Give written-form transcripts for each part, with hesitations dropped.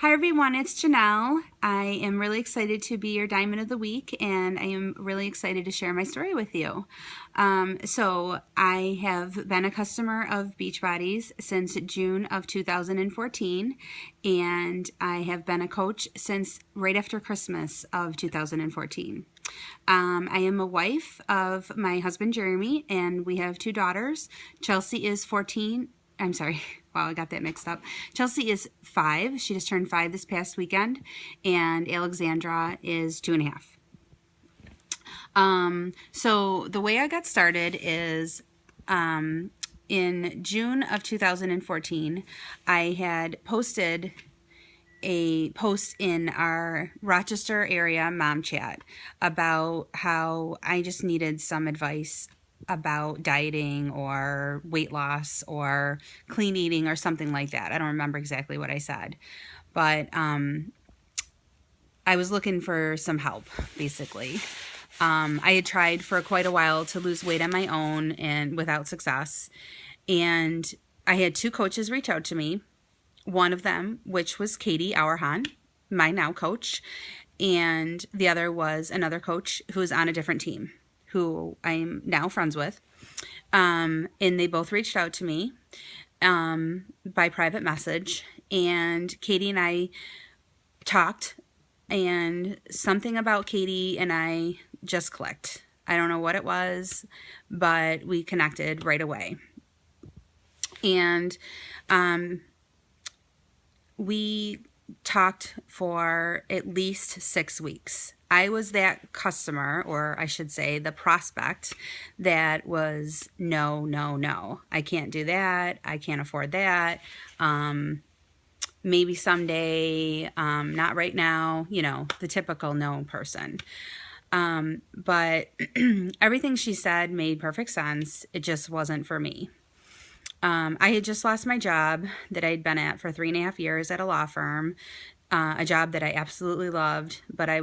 Hi everyone, it's Janelle. I am really excited to be your Diamond of the Week, and I am really excited to share my story with you. So I have been a customer of Beachbody's since June of 2014, and I have been a coach since right after Christmas of 2014. I am a wife of my husband Jeremy, and we have two daughters. Chelsea is 14. I'm sorry. Wow, I got that mixed up. Chelsea is 5. She just turned 5 this past weekend. And Alexandra is 2.5. So the way I got started is in June of 2014, I had posted a post in our Rochester area mom chat about how I just needed some advice about dieting or weight loss or clean eating or something like that. I don't remember exactly what I said, but I was looking for some help, basically. I had tried for quite a while to lose weight on my own and without success. And I had two coaches reach out to me. One of them, which was Katie Auerhahn, my now coach, and the other was another coach who is on a different team, who I'm now friends with. And they both reached out to me by private message, and Katie and I talked, and something about Katie and I just clicked. I don't know what it was, but we connected right away. And we talked for at least 6 weeks. I was that customer, or I should say the prospect, that was no. I can't do that. I can't afford that. Maybe someday, not right now, the typical no person. But everything she said made perfect sense. It just wasn't for me. I had just lost my job that I'd been at for 3.5 years at a law firm, a job that I absolutely loved, but I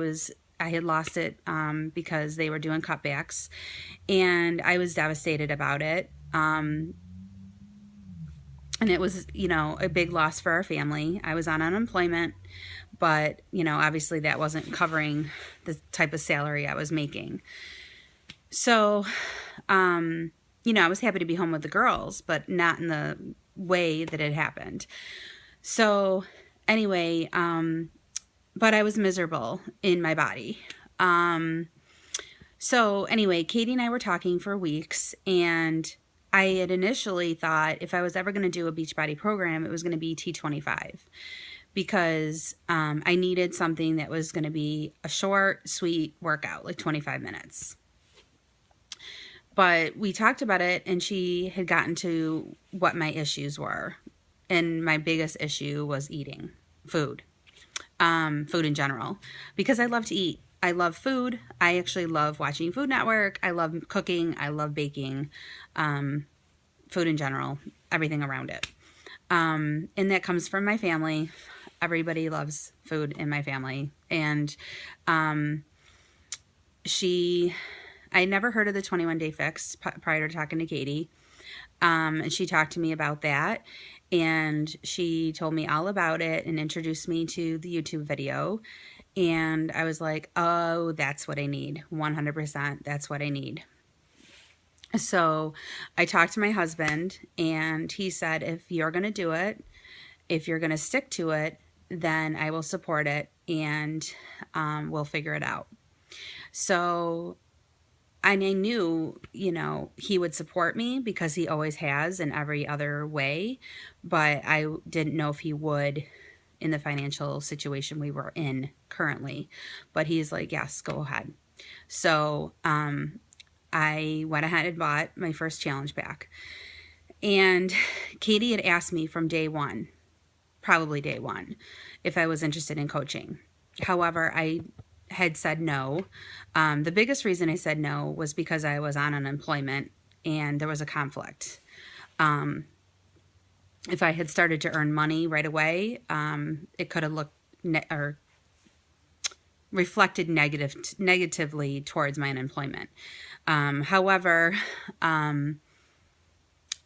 had lost it because they were doing cutbacks, and I was devastated about it. And it was, a big loss for our family. I was on unemployment, but, obviously that wasn't covering the type of salary I was making. So, I was happy to be home with the girls, but not in the way that it happened. So anyway, but I was miserable in my body. So anyway, Katie and I were talking for weeks, and I had initially thought if I was ever going to do a Beachbody program, it was going to be T25, because I needed something that was going to be a short, sweet workout, like 25 minutes. But we talked about it, and she had gotten to what my issues were. And my biggest issue was eating food in general, because I love to eat. I love food. I actually love watching Food Network. I love cooking. I love baking, food in general, everything around it. And that comes from my family. Everybody loves food in my family. And I never heard of the 21-day fix prior to talking to Katie. And she talked to me about that, and she told me all about it and introduced me to the YouTube video. And I was like, oh, that's what I need. 100%. That's what I need. So I talked to my husband, and he said, if you're going to do it, if you're going to stick to it, then I will support it, and we'll figure it out. So and I knew, he would support me because he always has in every other way, but I didn't know if he would in the financial situation we were in currently. But he's like, yes, go ahead. So I went ahead and bought my first challenge pack. And Katie had asked me from day one, probably day one, if I was interested in coaching. However, I had said no. The biggest reason I said no was because I was on unemployment and there was a conflict. If I had started to earn money right away, it could have looked or reflected negatively towards my unemployment. However,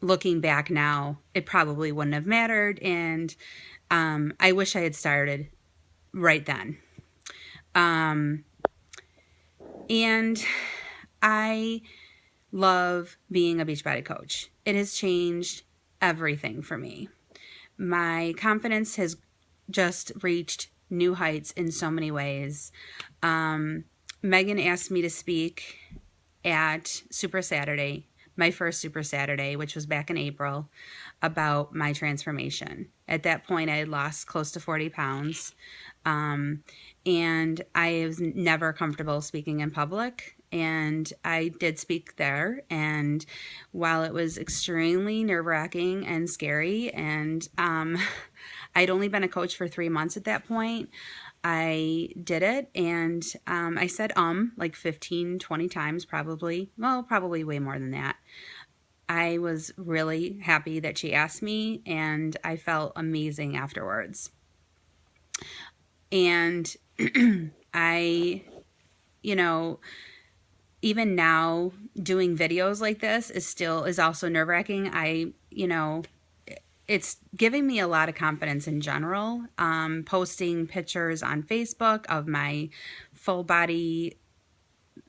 looking back now, it probably wouldn't have mattered, and I wish I had started right then. And I love being a Beachbody coach. It has changed everything for me. My confidence has just reached new heights in so many ways. Megan asked me to speak at Super Saturday, my first Super Saturday, which was back in April, about my transformation. At that point, I had lost close to 40 pounds. And I was never comfortable speaking in public. And I did speak there. And while it was extremely nerve-wracking and scary, and I'd only been a coach for 3 months at that point, I did it. And I said like 15, 20 times probably. Well, probably way more than that. I was really happy that she asked me, and I felt amazing afterwards. And I, even now doing videos like this is also nerve-wracking. It's giving me a lot of confidence in general. Posting pictures on Facebook of my full body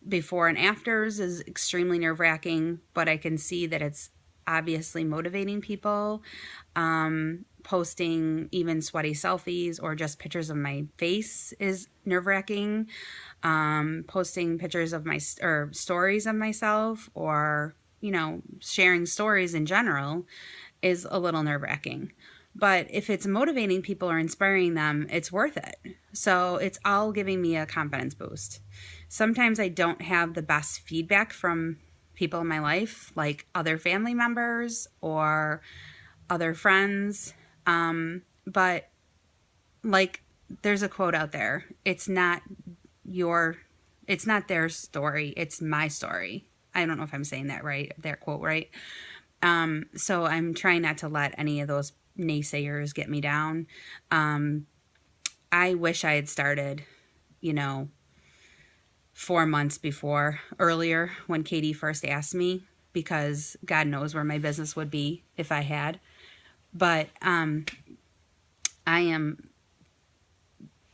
before and afters is extremely nerve-wracking, but I can see that it's obviously motivating people. Posting even sweaty selfies or just pictures of my face is nerve-wracking. Posting pictures of stories of myself, or sharing stories in general, is a little nerve-wracking. But if it's motivating people or inspiring them, it's worth it. So it's all giving me a confidence boost. Sometimes I don't have the best feedback from people in my life, like other family members or other friends. But like, there's a quote out there. It's not their story. It's my story. I don't know if I'm saying that right, that quote right. So I'm trying not to let any of those naysayers get me down. I wish I had started, 4 months earlier when Katie first asked me, because God knows where my business would be if I had. But I am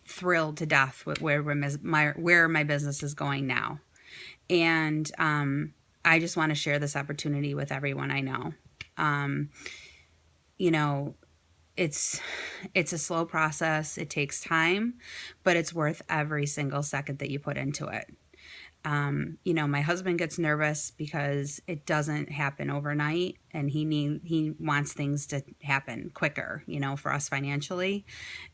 thrilled to death with where my business is going now. And I just want to share this opportunity with everyone I know. It's a slow process. It takes time, but it's worth every single second that you put into it. My husband gets nervous because it doesn't happen overnight, and he wants things to happen quicker, for us financially,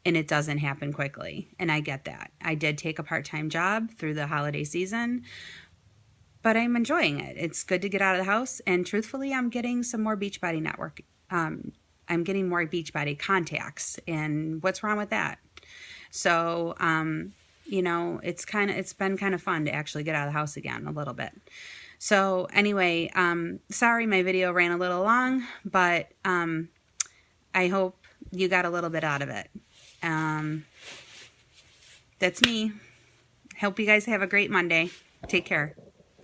and it doesn't happen quickly. And I get that. I did take a part-time job through the holiday season, but I'm enjoying it. It's good to get out of the house, and truthfully, I'm getting some more Beachbody network. I'm getting more Beachbody contacts, and what's wrong with that? So, it's been kind of fun to actually get out of the house again a little bit. So anyway, sorry my video ran a little long, but I hope you got a little bit out of it. That's me. Hope you guys have a great Monday. Take care.